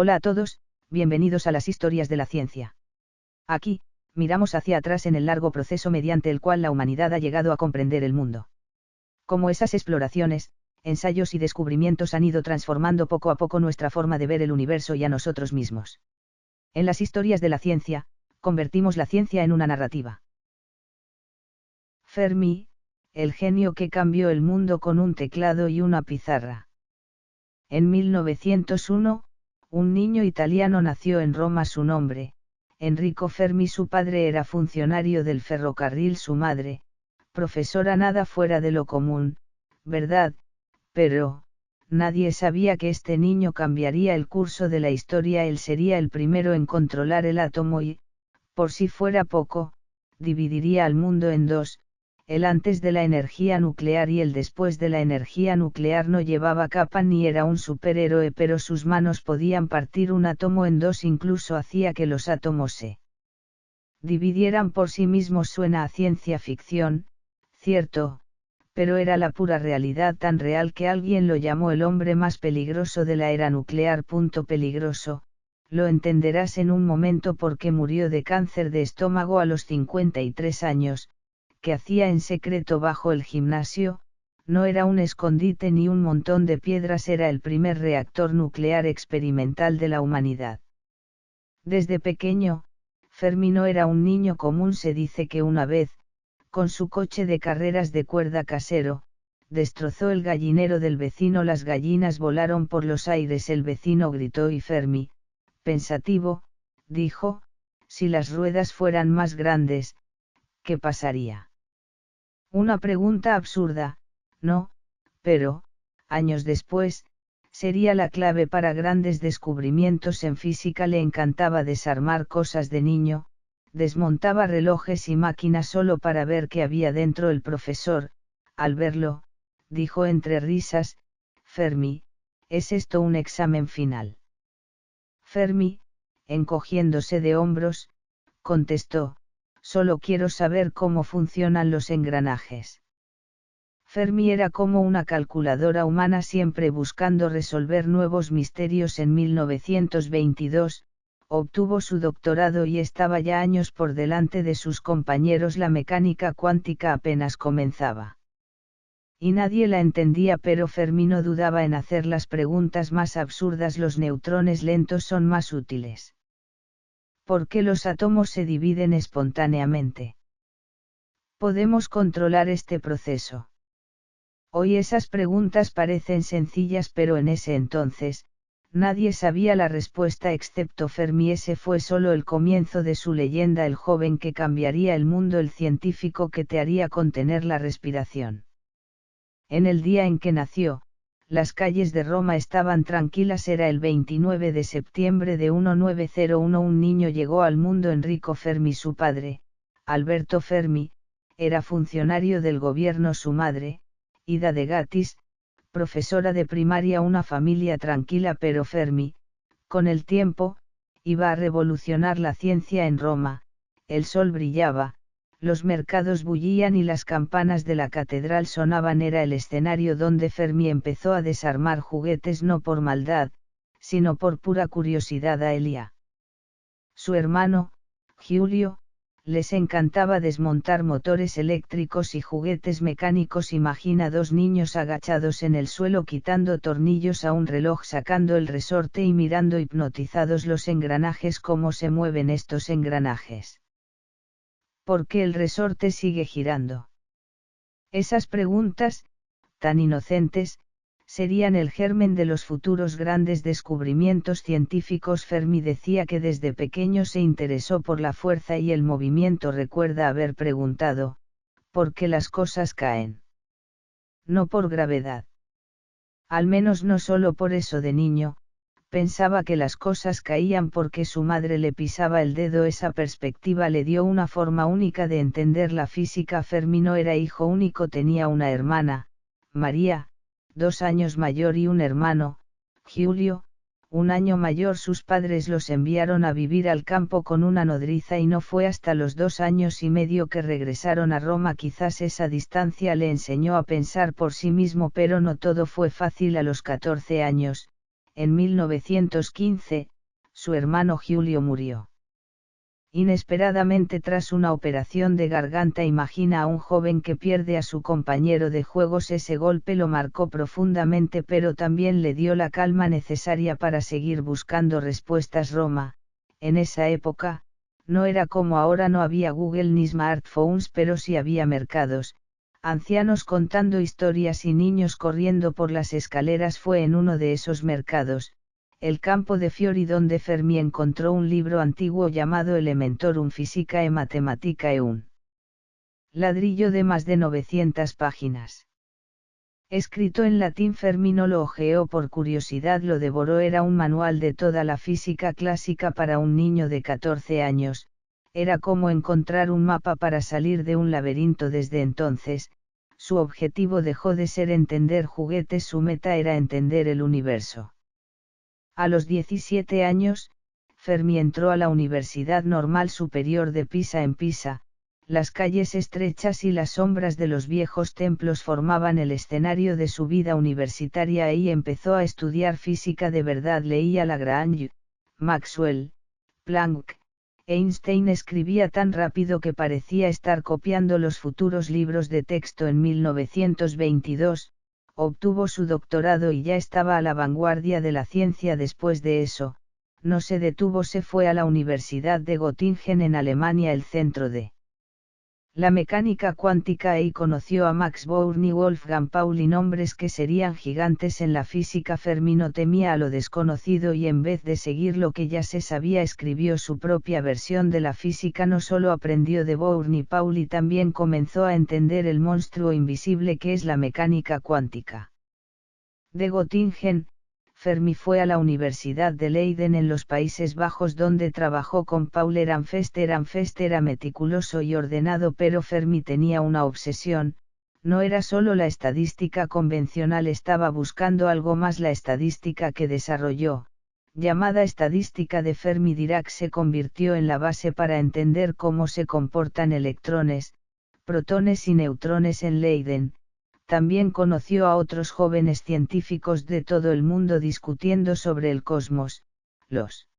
Hola a todos, bienvenidos a las historias de la ciencia. Aquí, miramos hacia atrás en el largo proceso mediante el cual la humanidad ha llegado a comprender el mundo. Cómo esas exploraciones, ensayos y descubrimientos han ido transformando poco a poco nuestra forma de ver el universo y a nosotros mismos. En las historias de la ciencia, convertimos la ciencia en una narrativa. Fermi, el genio que cambió el mundo con un teclado y una pizarra. En 1901, un niño italiano nació en Roma. Su nombre, Enrico Fermi. Su padre era funcionario del ferrocarril. Su madre, profesora. Nada fuera de lo común, ¿verdad? Pero, nadie sabía que este niño cambiaría el curso de la historia. Él sería el primero en controlar el átomo y, por si fuera poco, dividiría al mundo en dos. El antes de la energía nuclear y el después de la energía nuclear. No llevaba capa ni era un superhéroe, pero sus manos podían partir un átomo en dos, incluso hacía que los átomos se dividieran por sí mismos. Suena a ciencia ficción, cierto, pero era la pura realidad, tan real que alguien lo llamó el hombre más peligroso de la era nuclear. Peligroso, lo entenderás en un momento, porque murió de cáncer de estómago a los 53 años. Que hacía en secreto bajo el gimnasio? No era un escondite ni un montón de piedras, era el primer reactor nuclear experimental de la humanidad. Desde pequeño, Fermi no era un niño común. Se dice que una vez, con su coche de carreras de cuerda casero, destrozó el gallinero del vecino. Las gallinas volaron por los aires. El vecino gritó y Fermi, pensativo, dijo: si las ruedas fueran más grandes, ¿qué pasaría? Una pregunta absurda, ¿no? Pero, años después, sería la clave para grandes descubrimientos en física. Le encantaba desarmar cosas de niño, desmontaba relojes y máquinas solo para ver qué había dentro. El profesor, al verlo, dijo entre risas: Fermi, ¿es esto un examen final? Fermi, encogiéndose de hombros, contestó: solo quiero saber cómo funcionan los engranajes. Fermi era como una calculadora humana, siempre buscando resolver nuevos misterios. En 1922, obtuvo su doctorado y estaba ya años por delante de sus compañeros. La mecánica cuántica apenas comenzaba. Y nadie la entendía, pero Fermi no dudaba en hacer las preguntas más absurdas. ¿Los neutrones lentos son más útiles? ¿Por qué los átomos se dividen espontáneamente? ¿Podemos controlar este proceso? Hoy esas preguntas parecen sencillas, pero en ese entonces, nadie sabía la respuesta excepto Fermi. Ese fue solo el comienzo de su leyenda, el joven que cambiaría el mundo, el científico que te haría contener la respiración. En el día en que nació, las calles de Roma estaban tranquilas. Era el 29 de septiembre de 1901. Un niño llegó al mundo, Enrico Fermi. Su padre, Alberto Fermi, era funcionario del gobierno. Su madre, Ida de Gatis, profesora de primaria. Una familia tranquila, pero Fermi, con el tiempo, iba a revolucionar la ciencia en Roma. El sol brillaba, los mercados bullían y las campanas de la catedral sonaban. Era el escenario donde Fermi empezó a desarmar juguetes, no por maldad, sino por pura curiosidad. A él y a su hermano, Giulio, les encantaba desmontar motores eléctricos y juguetes mecánicos. Imagina dos niños agachados en el suelo quitando tornillos a un reloj, sacando el resorte y mirando hipnotizados los engranajes. ¿Cómo se mueven estos engranajes? ¿Por qué el resorte sigue girando? Esas preguntas, tan inocentes, serían el germen de los futuros grandes descubrimientos científicos. Fermi decía que desde pequeño se interesó por la fuerza y el movimiento. Recuerda haber preguntado: ¿por qué las cosas caen? No por gravedad. Al menos no solo por eso. De niño, pensaba que las cosas caían porque su madre le pisaba el dedo. Esa perspectiva le dio una forma única de entender la física. Fermi no era hijo único, tenía una hermana, María, 2 años mayor, y un hermano, Giulio, 1 año mayor. Sus padres los enviaron a vivir al campo con una nodriza y no fue hasta los 2 años y medio que regresaron a Roma. Quizás esa distancia le enseñó a pensar por sí mismo, pero no todo fue fácil. A los 14 años, En 1915, su hermano Giulio murió. Inesperadamente tras una operación de garganta, imagina a un joven que pierde a su compañero de juegos. Ese golpe lo marcó profundamente, pero también le dio la calma necesaria para seguir buscando respuestas. Roma, en esa época, no era como ahora, no había Google ni smartphones, pero sí había mercados, ancianos contando historias y niños corriendo por las escaleras. Fue en uno de esos mercados, el campo de Fiori, donde Fermi encontró un libro antiguo llamado Elementorum Physicae Mathematicae, un ladrillo de más de 900 páginas. Escrito en latín. Fermi no lo hojeó por curiosidad, lo devoró. Era un manual de toda la física clásica para un niño de 14 años, era como encontrar un mapa para salir de un laberinto. Desde entonces, su objetivo dejó de ser entender juguetes, su meta era entender el universo. A los 17 años, Fermi entró a la Universidad Normal Superior de Pisa. En Pisa, las calles estrechas y las sombras de los viejos templos formaban el escenario de su vida universitaria. Ahí empezó a estudiar física de verdad. Leía Lagrange, Maxwell, Planck, Einstein. Escribía tan rápido que parecía estar copiando los futuros libros de texto. En 1922, obtuvo su doctorado y ya estaba a la vanguardia de la ciencia. Después de eso, no se detuvo, se fue a la Universidad de Göttingen en Alemania, el centro de la mecánica cuántica. Ahí conoció a Max Born y Wolfgang Paulin, hombres que serían gigantes en la física. Fermi no temía a lo desconocido y en vez de seguir lo que ya se sabía, escribió su propia versión de la física. No solo aprendió de Born y Pauli, también comenzó a entender el monstruo invisible que es la mecánica cuántica. De Göttingen, Fermi fue a la Universidad de Leiden en los Países Bajos, donde trabajó con Paul Ehrenfest. Ehrenfest era meticuloso y ordenado, pero Fermi tenía una obsesión: no era solo la estadística convencional, estaba buscando algo más. La estadística que desarrolló, llamada estadística de Fermi-Dirac, se convirtió en la base para entender cómo se comportan electrones, protones y neutrones. En Leiden, también conoció a otros jóvenes científicos de todo el mundo discutiendo sobre el cosmos, los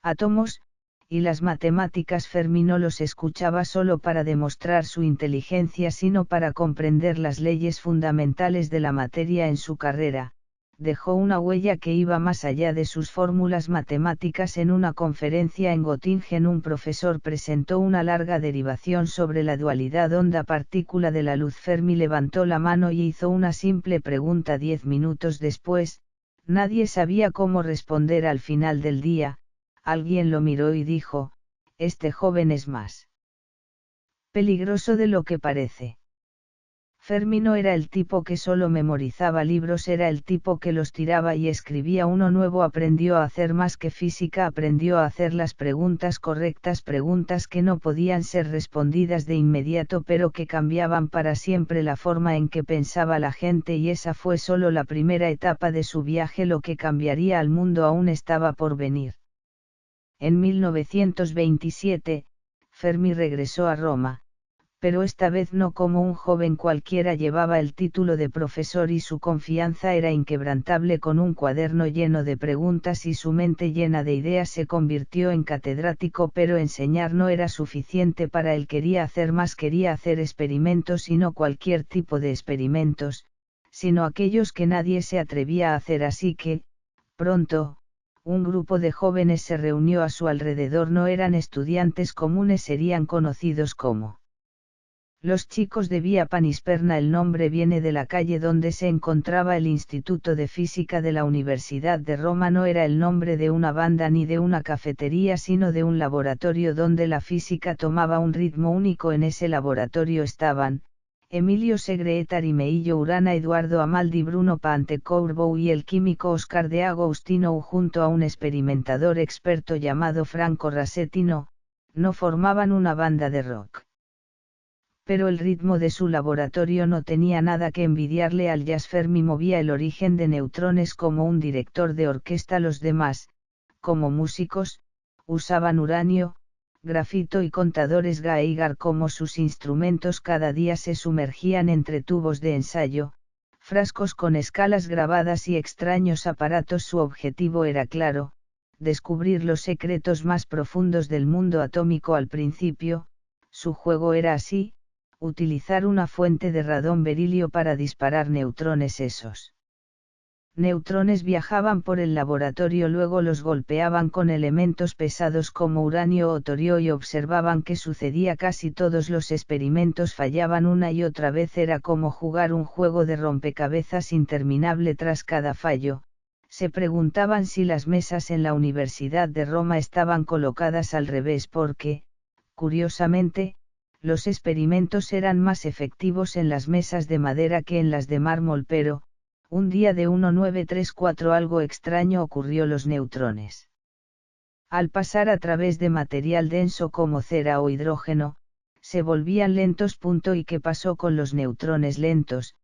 átomos, y las matemáticas. Fermi no los escuchaba solo para demostrar su inteligencia, sino para comprender las leyes fundamentales de la materia. En su carrera, dejó una huella que iba más allá de sus fórmulas matemáticas. En una conferencia en Göttingen, un profesor presentó una larga derivación sobre la dualidad onda-partícula de la luz. Fermi levantó la mano y hizo una simple pregunta. 10 minutos después, nadie sabía cómo responder. Al final del día, alguien lo miró y dijo: este joven es más peligroso de lo que parece. Fermi no era el tipo que solo memorizaba libros, era el tipo que los tiraba y escribía uno nuevo. Aprendió a hacer más que física, aprendió a hacer las preguntas correctas, preguntas que no podían ser respondidas de inmediato, pero que cambiaban para siempre la forma en que pensaba la gente, y esa fue solo la primera etapa de su viaje. Lo que cambiaría al mundo aún estaba por venir. En 1927, Fermi regresó a Roma, pero esta vez no como un joven cualquiera. Llevaba el título de profesor y su confianza era inquebrantable. Con un cuaderno lleno de preguntas y su mente llena de ideas, se convirtió en catedrático. Pero enseñar no era suficiente para él, quería hacer más, quería hacer experimentos, y no cualquier tipo de experimentos, sino aquellos que nadie se atrevía a hacer. Así que, pronto, un grupo de jóvenes se reunió a su alrededor. No eran estudiantes comunes, serían conocidos como los chicos de Vía Panisperna. El nombre viene de la calle donde se encontraba el Instituto de Física de la Universidad de Roma. No era el nombre de una banda ni de una cafetería, sino de un laboratorio donde la física tomaba un ritmo único. En ese laboratorio estaban Emilio Segre, Meillo Urana, Eduardo Amaldi, Bruno Pantecourbo y el químico Oscar de Agostino, junto a un experimentador experto llamado Franco Rasetino. No formaban una banda de rock, pero el ritmo de su laboratorio no tenía nada que envidiarle al jazz. Fermi movía el origen de neutrones como un director de orquesta. Los demás, como músicos, usaban uranio, grafito y contadores Geiger como sus instrumentos. Cada día se sumergían entre tubos de ensayo. frascos con escalas grabadas y extraños aparatos. Su objetivo era claro, descubrir los secretos más profundos del mundo atómico. Al principio, su juego era así, utilizar una fuente de radón berilio para disparar neutrones. Esos neutrones viajaban por el laboratorio, luego los golpeaban con elementos pesados como uranio o torio y observaban qué sucedía. Casi todos los experimentos fallaban una y otra vez. Era como jugar un juego de rompecabezas interminable. Tras cada fallo, se preguntaban si las mesas en la Universidad de Roma estaban colocadas al revés porque, curiosamente, los experimentos eran más efectivos en las mesas de madera que en las de mármol. Pero, un día de 1934 algo extraño ocurrió. Los neutrones, al pasar a través de material denso como cera o hidrógeno, se volvían lentos. ¿Y qué pasó con los neutrones lentos?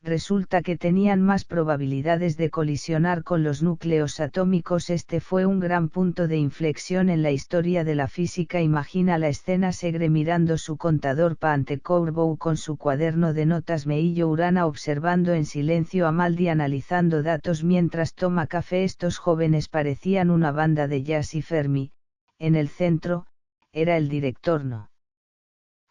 Resulta que tenían más probabilidades de colisionar con los núcleos atómicos. Este fue un gran punto de inflexión en la historia de la física. Imagina la escena: Segre mirando su contador, Pante Courbeau con su cuaderno de notas, Meillo Urana observando en silencio, Amaldi analizando datos mientras toma café. Estos jóvenes parecían una banda de jazz y Fermi, en el centro, era el director. No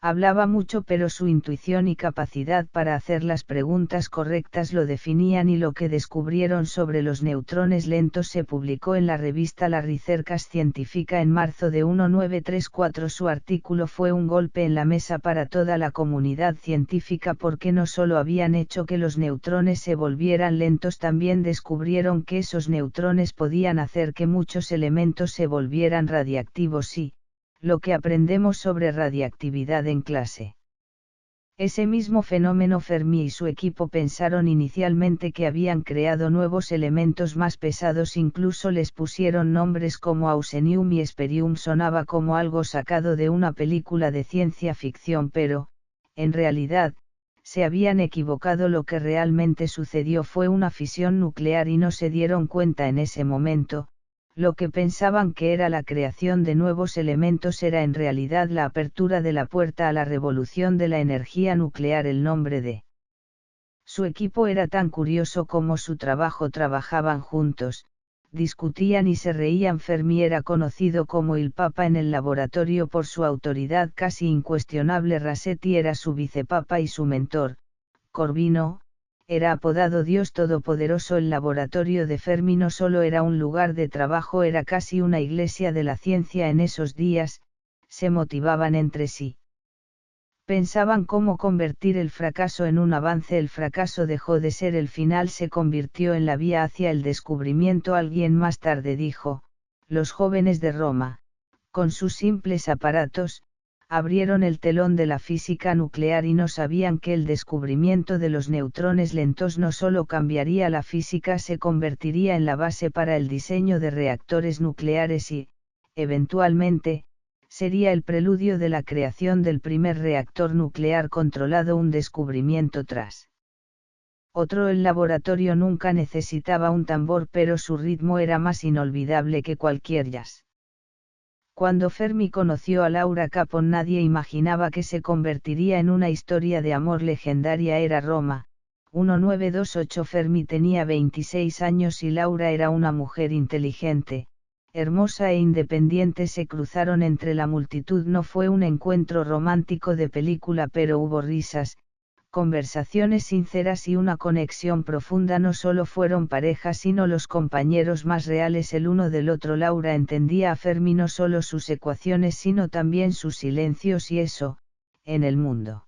hablaba mucho, pero su intuición y capacidad para hacer las preguntas correctas lo definían. Y lo que descubrieron sobre los neutrones lentos se publicó en la revista La Ricerca Scientifica en marzo de 1934. Su artículo fue un golpe en la mesa para toda la comunidad científica porque no solo habían hecho que los neutrones se volvieran lentos, también descubrieron que esos neutrones podían hacer que muchos elementos se volvieran radiactivos. Y lo que aprendemos sobre radiactividad en clase. Ese mismo fenómeno. Fermi y su equipo pensaron inicialmente que habían creado nuevos elementos más pesados, incluso les pusieron nombres como ausenium y hesperium. Sonaba como algo sacado de una película de ciencia ficción, pero, en realidad, se habían equivocado. Lo que realmente sucedió fue una fisión nuclear y no se dieron cuenta en ese momento. Lo que pensaban que era la creación de nuevos elementos era en realidad la apertura de la puerta a la revolución de la energía nuclear. El nombre de su equipo era tan curioso como su trabajo. Trabajaban juntos, discutían y se reían. Fermi era conocido como el Papa en el laboratorio por su autoridad casi incuestionable. Rasetti era su vicepapa y su mentor. Corvino era apodado Dios Todopoderoso. El laboratorio de Fermi no solo era un lugar de trabajo, era casi una iglesia de la ciencia. En esos días, se motivaban entre sí. Pensaban cómo convertir el fracaso en un avance. El fracaso dejó de ser el final, se convirtió en la vía hacia el descubrimiento. Alguien más tarde dijo: los jóvenes de Roma, con sus simples aparatos, abrieron el telón de la física nuclear y no sabían que el descubrimiento de los neutrones lentos no solo cambiaría la física, se convertiría en la base para el diseño de reactores nucleares y, eventualmente, sería el preludio de la creación del primer reactor nuclear controlado. Un descubrimiento tras otro. El laboratorio nunca necesitaba un tambor, pero su ritmo era más inolvidable que cualquier jazz. Cuando Fermi conoció a Laura Capon, nadie imaginaba que se convertiría en una historia de amor legendaria. Era Roma, 1928. Fermi tenía 26 años y Laura era una mujer inteligente, hermosa e independiente. Se cruzaron entre la multitud. No fue un encuentro romántico de película, pero hubo risas, conversaciones sinceras y una conexión profunda. No solo fueron pareja, sino los compañeros más reales el uno del otro. Laura entendía a Fermi no solo sus ecuaciones sino también sus silencios, y eso, en el mundo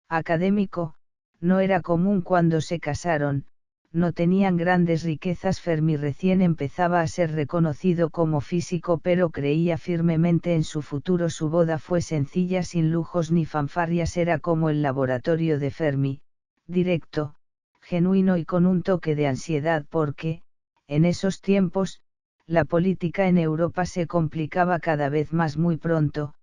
académico, no era común. Cuando se casaron, no tenían grandes riquezas. Fermi recién empezaba a ser reconocido como físico, pero creía firmemente en su futuro. Su boda fue sencilla, sin lujos ni fanfarrias. Era como el laboratorio de Fermi, directo, genuino y con un toque de ansiedad porque, en esos tiempos, la política en Europa se complicaba cada vez más. Muy pronto,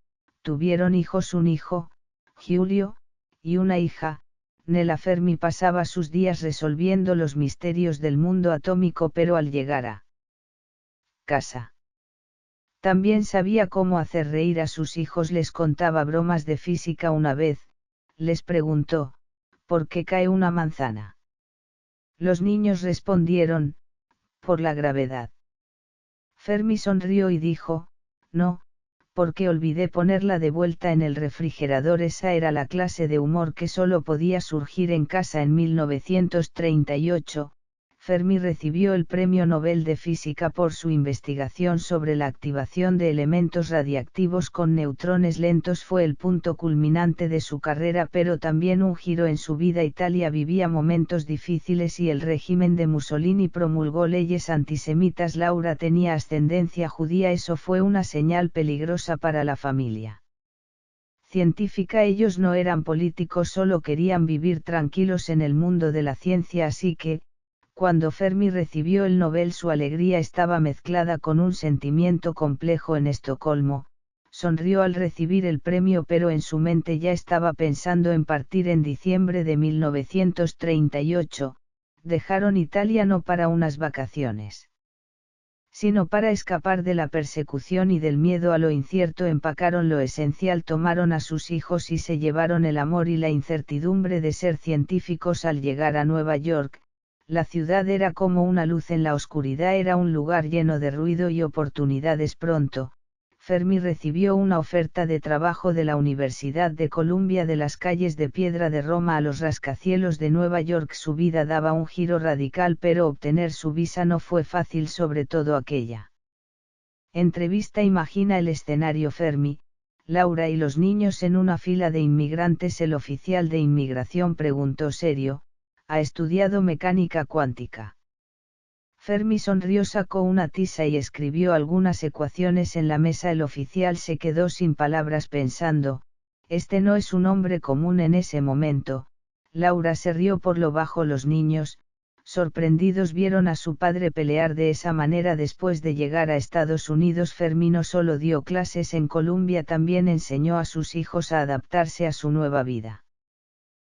tuvieron hijos: un hijo, Giulio, y una hija, Nella. Fermi pasaba sus días resolviendo los misterios del mundo atómico, pero al llegar a casa, también sabía cómo hacer reír a sus hijos. Les contaba bromas de física. Una vez, les preguntó: ¿por qué cae una manzana? Los niños respondieron, por la gravedad. Fermi sonrió y dijo, no, porque olvidé ponerla de vuelta en el refrigerador. Esa era la clase de humor que solo podía surgir en casa. En 1938, Fermi recibió el Premio Nobel de Física por su investigación sobre la activación de elementos radiactivos con neutrones lentos. Fue el punto culminante de su carrera, pero también un giro en su vida. Italia vivía momentos difíciles y el régimen de Mussolini promulgó leyes antisemitas. Laura tenía ascendencia judía, eso fue una señal peligrosa para la familia científica. Ellos no eran políticos, solo querían vivir tranquilos en el mundo de la ciencia, así que, cuando Fermi recibió el Nobel, su alegría estaba mezclada con un sentimiento complejo. En Estocolmo, sonrió al recibir el premio, pero en su mente ya estaba pensando en partir. En diciembre de 1938, dejaron Italia no para unas vacaciones, sino para escapar de la persecución y del miedo a lo incierto. Empacaron lo esencial, tomaron a sus hijos y se llevaron el amor y la incertidumbre de ser científicos. Al llegar a Nueva York, la ciudad era como una luz en la oscuridad, era un lugar lleno de ruido y oportunidades. Pronto, Fermi recibió una oferta de trabajo de la Universidad de Columbia. De las calles de piedra de Roma a los rascacielos de Nueva York, su vida daba un giro radical, pero obtener su visa no fue fácil, sobre todo aquella entrevista. Imagina el escenario: Fermi, Laura y los niños en una fila de inmigrantes. El oficial de inmigración preguntó serio, ¿ha estudiado mecánica cuántica? Fermi sonrió, sacó una tiza y escribió algunas ecuaciones en la mesa. El oficial se quedó sin palabras pensando, este no es un hombre común. En ese momento, Laura se rió por lo bajo. Los niños, sorprendidos, vieron a su padre pelear de esa manera. Después de llegar a Estados Unidos, Fermi no solo dio clases en Columbia, también enseñó a sus hijos a adaptarse a su nueva vida,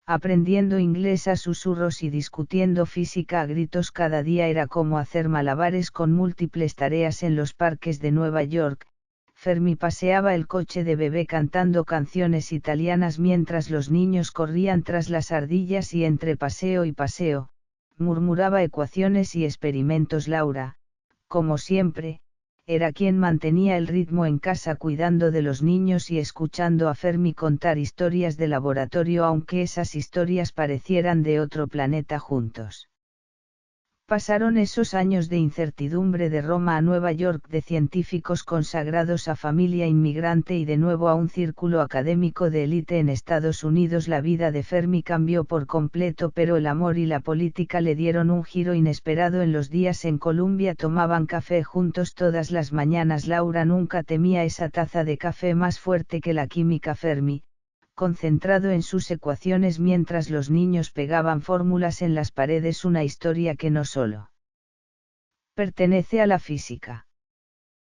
aprendiendo inglés a susurros y discutiendo física a gritos. Cada día era como hacer malabares con múltiples tareas. En los parques de Nueva York, Fermi paseaba el coche de bebé cantando canciones italianas mientras los niños corrían tras las ardillas, y entre paseo y paseo, murmuraba ecuaciones y experimentos. Laura, como siempre, era quien mantenía el ritmo en casa, cuidando de los niños y escuchando a Fermi contar historias de laboratorio, aunque esas historias parecieran de otro planeta. Juntos pasaron esos años de incertidumbre. De Roma a Nueva York, de científicos consagrados a familia inmigrante y de nuevo a un círculo académico de élite en Estados Unidos. La vida de Fermi cambió por completo, pero el amor y la política le dieron un giro inesperado. En los días en Columbia tomaban café juntos todas las mañanas. Laura nunca temía esa taza de café más fuerte que la química. Fermi, concentrado en sus ecuaciones mientras los niños pegaban fórmulas en las paredes. Una historia que no solo pertenece a la física,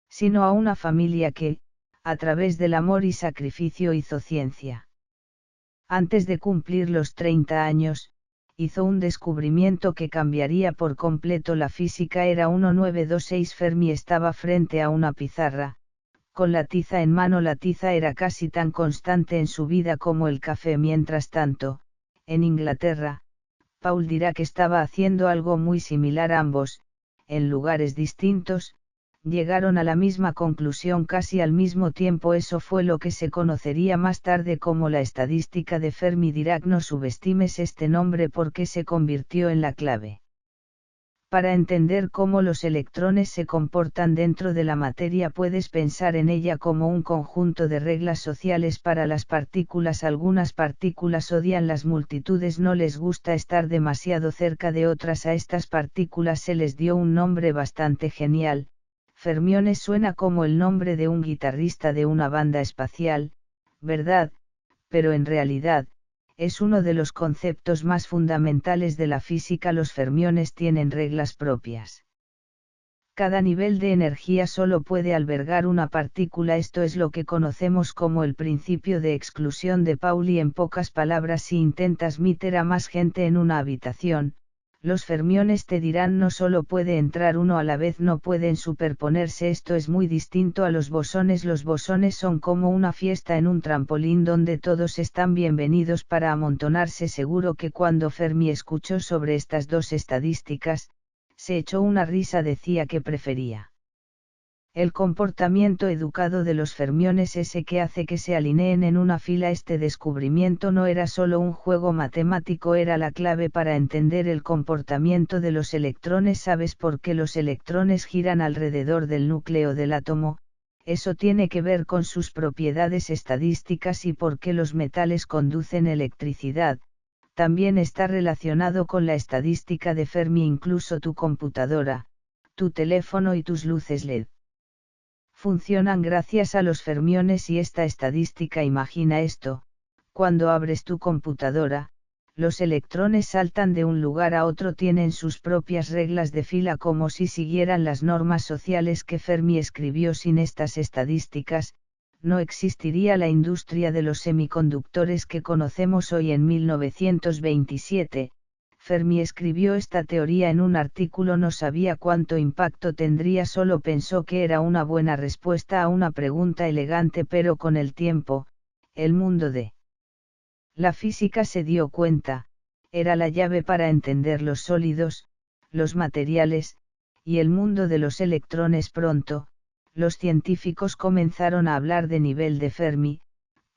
sino a una familia que, a través del amor y sacrificio, hizo ciencia. Antes de cumplir los 30 años, hizo un descubrimiento que cambiaría por completo la física. Era 1926. Fermi estaba frente a una pizarra, con la tiza en mano. La tiza era casi tan constante en su vida como el café. Mientras tanto, en Inglaterra, Paul Dirac estaba haciendo algo muy similar. Ambos, en lugares distintos, llegaron a la misma conclusión casi al mismo tiempo. Eso fue lo que se conocería más tarde como la estadística de Fermi-Dirac. No subestimes este nombre porque se convirtió en la clave para entender cómo los electrones se comportan dentro de la materia. Puedes pensar en ella como un conjunto de reglas sociales para las partículas. Algunas partículas odian las multitudes, no les gusta estar demasiado cerca de otras. A estas partículas se les dio un nombre bastante genial. Fermiones suena como el nombre de un guitarrista de una banda espacial, ¿verdad? Pero en realidad, es uno de los conceptos más fundamentales de la física. Los fermiones tienen reglas propias. Cada nivel de energía solo puede albergar una partícula. Esto es lo que conocemos como el principio de exclusión de Pauli. En pocas palabras, si intentas meter a más gente en una habitación, Los fermiones te dirán no solo puede entrar uno a la vez, no pueden superponerse. Esto es muy distinto a los bosones. Los bosones son como una fiesta en un trampolín donde todos están bienvenidos para amontonarse. Seguro que cuando Fermi escuchó sobre estas dos estadísticas, se echó una risa. Decía que prefería el comportamiento educado de los fermiones, ese que hace que se alineen en una fila. Este descubrimiento no era solo un juego matemático, era la clave para entender el comportamiento de los electrones. ¿Sabes por qué los electrones giran alrededor del núcleo del átomo? Eso tiene que ver con sus propiedades estadísticas. ¿Y por qué los metales conducen electricidad? También está relacionado con la estadística de Fermi. Incluso tu computadora, tu teléfono y tus luces LED funcionan gracias a los fermiones y esta estadística. Imagina esto: cuando abres tu computadora, los electrones saltan de un lugar a otro, tienen sus propias reglas de fila como si siguieran las normas sociales que Fermi escribió. Sin estas estadísticas, no existiría la industria de los semiconductores que conocemos hoy. En 1927, Fermi escribió esta teoría en un artículo. No sabía cuánto impacto tendría, solo pensó que era una buena respuesta a una pregunta elegante, pero con el tiempo, el mundo de la física se dio cuenta, era la llave para entender los sólidos, los materiales, y el mundo de los electrones. Pronto, los científicos comenzaron a hablar de nivel de Fermi,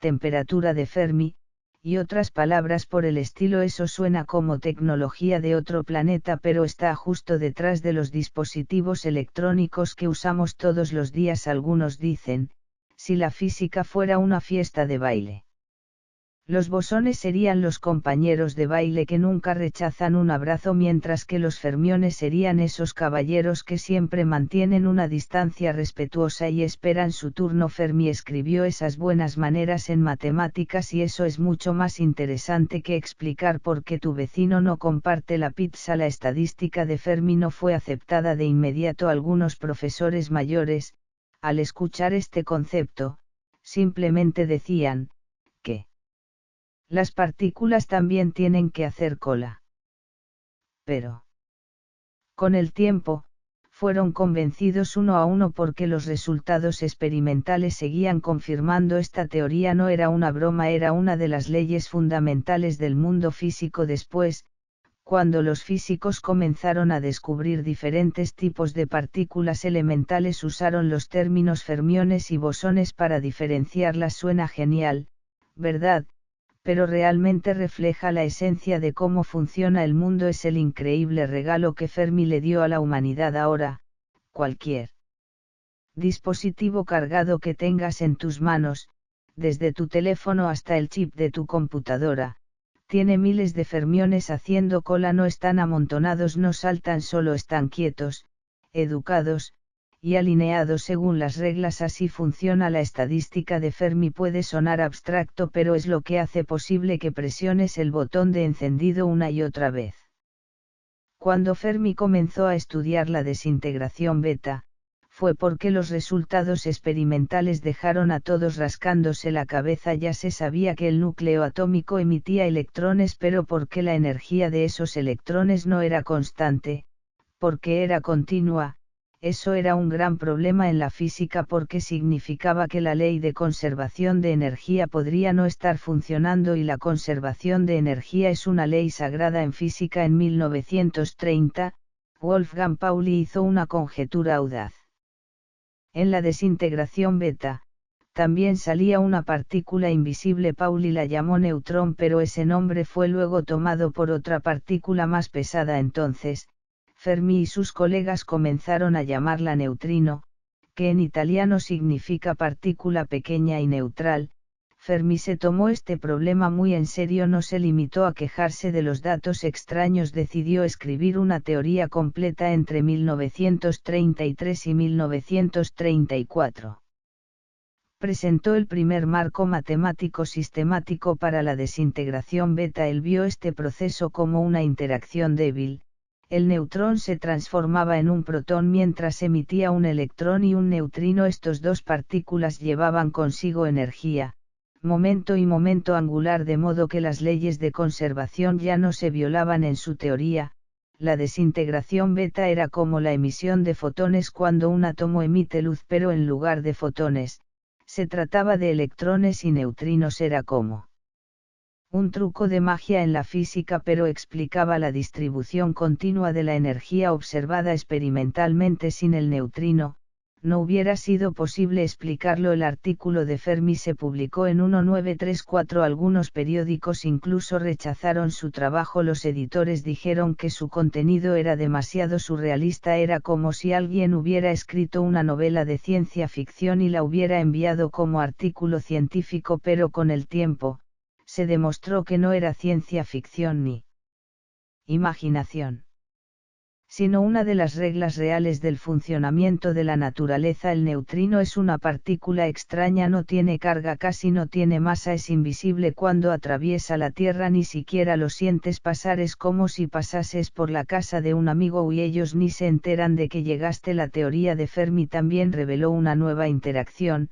temperatura de Fermi, y otras palabras por el estilo. Eso suena como tecnología de otro planeta, pero está justo detrás de los dispositivos electrónicos que usamos todos los días. Algunos dicen, si la física fuera una fiesta de baile, los bosones serían los compañeros de baile que nunca rechazan un abrazo, mientras que los fermiones serían esos caballeros que siempre mantienen una distancia respetuosa y esperan su turno. Fermi escribió esas buenas maneras en matemáticas, y eso es mucho más interesante que explicar por qué tu vecino no comparte la pizza. La estadística de Fermi no fue aceptada de inmediato. Algunos profesores mayores, al escuchar este concepto, simplemente decían, que las partículas también tienen que hacer cola. Pero, con el tiempo, fueron convencidos uno a uno porque los resultados experimentales seguían confirmando esta teoría. No era una broma, era una de las leyes fundamentales del mundo físico. Después, cuando los físicos comenzaron a descubrir diferentes tipos de partículas elementales, usaron los términos fermiones y bosones para diferenciarlas. Suena genial, ¿verdad? Pero realmente refleja la esencia de cómo funciona el mundo. Es el increíble regalo que Fermi le dio a la humanidad. Ahora, cualquier dispositivo cargado que tengas en tus manos, desde tu teléfono hasta el chip de tu computadora, tiene miles de fermiones haciendo cola. No están amontonados, no saltan, solo están quietos, educados, y alineados según las reglas. Así funciona la estadística de Fermi. Puede sonar abstracto, pero es lo que hace posible que presiones el botón de encendido una y otra vez. Cuando Fermi comenzó a estudiar la desintegración beta, fue porque los resultados experimentales dejaron a todos rascándose la cabeza. Ya se sabía que el núcleo atómico emitía electrones, pero porque la energía de esos electrones no era constante, porque era continua. Eso era un gran problema en la física porque significaba que la ley de conservación de energía podría no estar funcionando, y la conservación de energía es una ley sagrada en física. En 1930, Wolfgang Pauli hizo una conjetura audaz. En la desintegración beta, también salía una partícula invisible. Pauli la llamó neutrón, pero ese nombre fue luego tomado por otra partícula más pesada. Entonces, Fermi y sus colegas comenzaron a llamarla neutrino, que en italiano significa partícula pequeña y neutral. Fermi se tomó este problema muy en serio, no se limitó a quejarse de los datos extraños, decidió escribir una teoría completa entre 1933 y 1934. Presentó el primer marco matemático sistemático para la desintegración beta. Él vio este proceso como una interacción débil. El neutrón se transformaba en un protón mientras emitía un electrón y un neutrino. Estos dos partículas llevaban consigo energía, momento y momento angular, de modo que las leyes de conservación ya no se violaban en su teoría. la desintegración beta era como la emisión de fotones cuando un átomo emite luz, pero en lugar de fotones, se trataba de electrones y neutrinos. Era como un truco de magia en la física, pero explicaba la distribución continua de la energía observada experimentalmente. Sin el neutrino, no hubiera sido posible explicarlo. El artículo de Fermi se publicó en 1934. Algunos periódicos incluso rechazaron su trabajo. Los editores dijeron que su contenido era demasiado surrealista. Era como si alguien hubiera escrito una novela de ciencia ficción y la hubiera enviado como artículo científico, pero con el tiempo, se demostró que no era ciencia ficción ni imaginación, sino una de las reglas reales del funcionamiento de la naturaleza. El neutrino es una partícula extraña, no tiene carga, casi no tiene masa, es invisible cuando atraviesa la Tierra, ni siquiera lo sientes pasar, es como si pasases por la casa de un amigo y ellos ni se enteran de que llegaste. La teoría de Fermi también reveló una nueva interacción.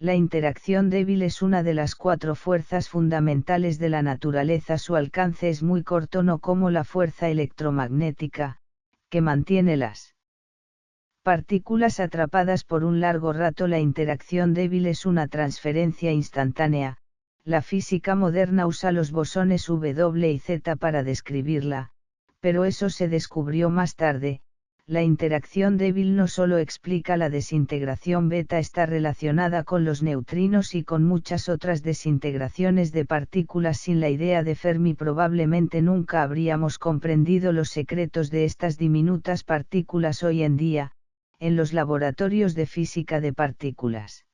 La interacción débil es una de las 4 fuerzas fundamentales de la naturaleza. Su alcance es muy corto, no como la fuerza electromagnética, que mantiene las partículas atrapadas por un largo rato. La interacción débil es una transferencia instantánea. La física moderna usa los bosones W y Z para describirla, pero eso se descubrió más tarde. La interacción débil no solo explica la desintegración beta, está relacionada con los neutrinos y con muchas otras desintegraciones de partículas. Sin la idea de Fermi probablemente nunca habríamos comprendido los secretos de estas diminutas partículas. Hoy en día, en los laboratorios de física de partículas,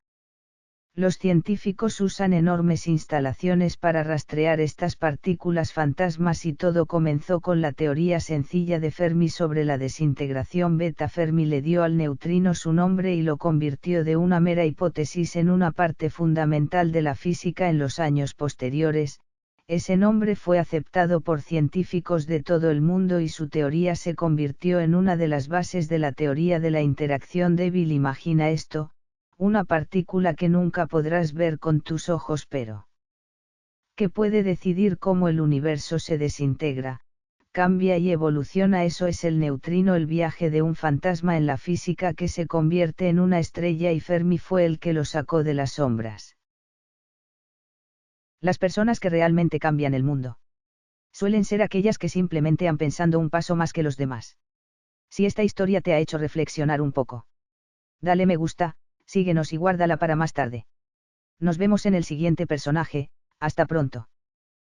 los científicos usan enormes instalaciones para rastrear estas partículas fantasmas, y todo comenzó con la teoría sencilla de Fermi sobre la desintegración beta. Fermi le dio al neutrino su nombre y lo convirtió de una mera hipótesis en una parte fundamental de la física. En los años posteriores, ese nombre fue aceptado por científicos de todo el mundo y su teoría se convirtió en una de las bases de la teoría de la interacción débil. Imagina esto: una partícula que nunca podrás ver con tus ojos, pero que puede decidir cómo el universo se desintegra, cambia y evoluciona. Eso es el neutrino, el viaje de un fantasma en la física que se convierte en una estrella, y Fermi fue el que lo sacó de las sombras. Las personas que realmente cambian el mundo suelen ser aquellas que simplemente han pensado un paso más que los demás. Si esta historia te ha hecho reflexionar un poco, dale me gusta, síguenos y guárdala para más tarde. Nos vemos en el siguiente personaje. Hasta pronto.